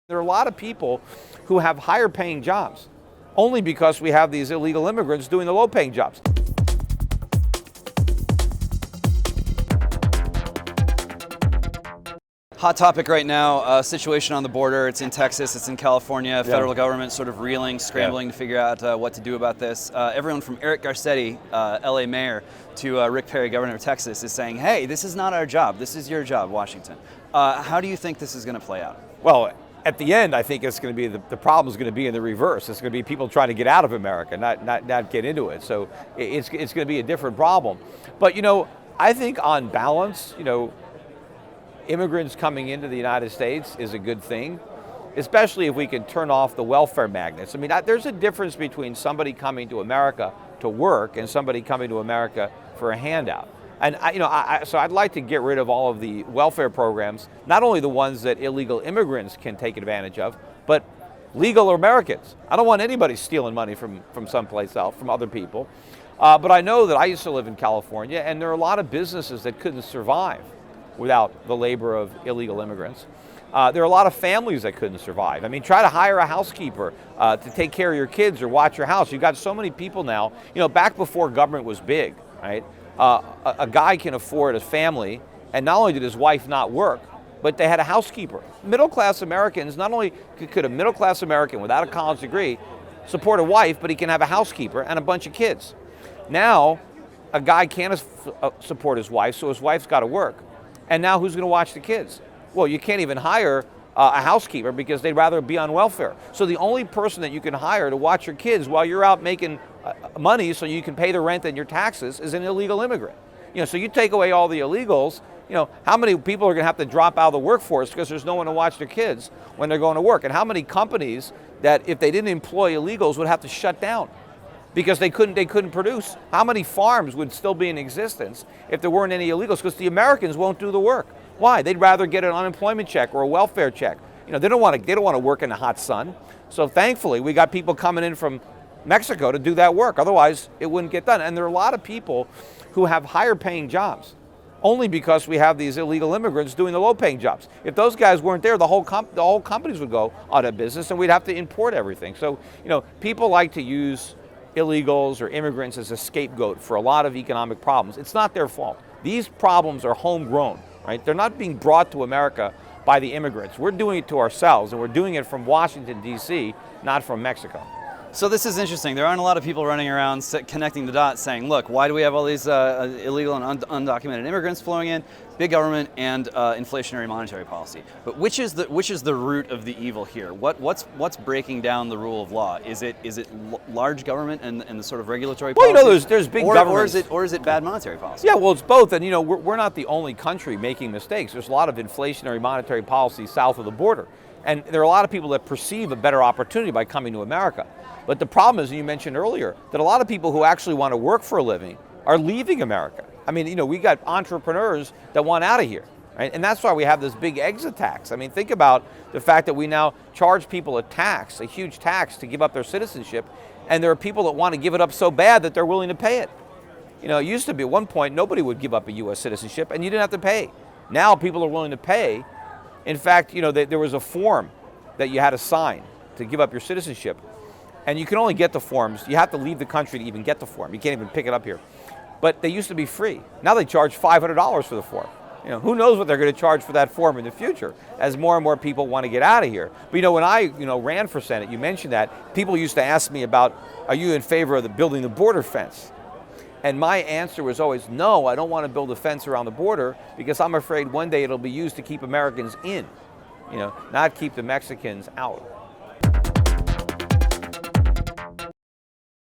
There are a lot of people who have higher paying jobs only because we have these illegal immigrants doing the low paying jobs. Hot topic right now, situation on the border. It's in Texas, it's in California. Federal government sort of reeling, scrambling to figure out what to do about this. Everyone from Eric Garcetti, LA mayor, to Rick Perry, governor of Texas, is saying, hey, this is not our job. This is your job, Washington. How do you think this is going to play out? Well, at the end, I think it's going to be the problem is going to be in the reverse. It's going to be people trying to get out of America, not get into it. So it's going to be a different problem. But I think on balance, immigrants coming into the United States is a good thing, especially if we can turn off the welfare magnets. I mean, there's a difference between somebody coming to America to work and somebody coming to America for a handout. And so I'd like to get rid of all of the welfare programs, not only the ones that illegal immigrants can take advantage of, but legal Americans. I don't want anybody stealing money from someplace else, from other people. But I know that I used to live in California, and there are a lot of businesses that couldn't survive without the labor of illegal immigrants. There are a lot of families that couldn't survive. I mean, try to hire a housekeeper to take care of your kids or watch your house. You've got so many people now. Back before government was big, right? A guy can afford a family, and not only did his wife not work, but they had a housekeeper. Middle-class Americans, not only could a middle-class American without a college degree support a wife, but he can have a housekeeper and a bunch of kids. Now, a guy can't support his wife, so his wife's got to work. And now who's going to watch the kids? Well, you can't even hire a housekeeper because they'd rather be on welfare. So the only person that you can hire to watch your kids while you're out making money so you can pay the rent and your taxes is an illegal immigrant. So you take away all the illegals, how many people are going to have to drop out of the workforce because there's no one to watch their kids when they're going to work? And how many companies that if they didn't employ illegals would have to shut down because they couldn't produce? How many farms would still be in existence if there weren't any illegals? Because the Americans won't do the work. Why? They'd rather get an unemployment check or a welfare check. They don't want to work in the hot sun. So thankfully, we got people coming in from Mexico to do that work. Otherwise, it wouldn't get done. And there are a lot of people who have higher paying jobs only because we have these illegal immigrants doing the low paying jobs. If those guys weren't there, the whole companies would go out of business and we'd have to import everything. So, people like to use illegals or immigrants as a scapegoat for a lot of economic problems. It's not their fault. These problems are homegrown, right? They're not being brought to America by the immigrants. We're doing it to ourselves, and we're doing it from Washington, D.C., not from Mexico. So this is interesting. There aren't a lot of people running around connecting the dots saying, look, why do we have all these illegal and undocumented immigrants flowing in? Big government and inflationary monetary policy. But which is the root of the evil here? What's breaking down the rule of law? Is it large government and the sort of regulatory policy? Well, there's big government. Or is it bad monetary policy? Yeah, well, it's both. And we're not the only country making mistakes. There's a lot of inflationary monetary policy south of the border. And there are a lot of people that perceive a better opportunity by coming to America. But the problem is, and you mentioned earlier, that a lot of people who actually want to work for a living are leaving America. I mean, we got entrepreneurs that want out of here, right? And that's why we have this big exit tax. I mean, think about the fact that we now charge people a huge tax to give up their citizenship, and there are people that want to give it up so bad that they're willing to pay it. It used to be at one point nobody would give up a U.S. citizenship, and you didn't have to pay. Now people are willing to pay. In fact, there was a form that you had to sign to give up your citizenship. And you can only get the forms. You have to leave the country to even get the form. You can't even pick it up here. But they used to be free. Now they charge $500 for the form. Who knows what they're going to charge for that form in the future as more and more people want to get out of here. But when I ran for Senate, you mentioned that, people used to ask me about, are you in favor of building the border fence? And my answer was always, no, I don't want to build a fence around the border because I'm afraid one day it'll be used to keep Americans in, not keep the Mexicans out.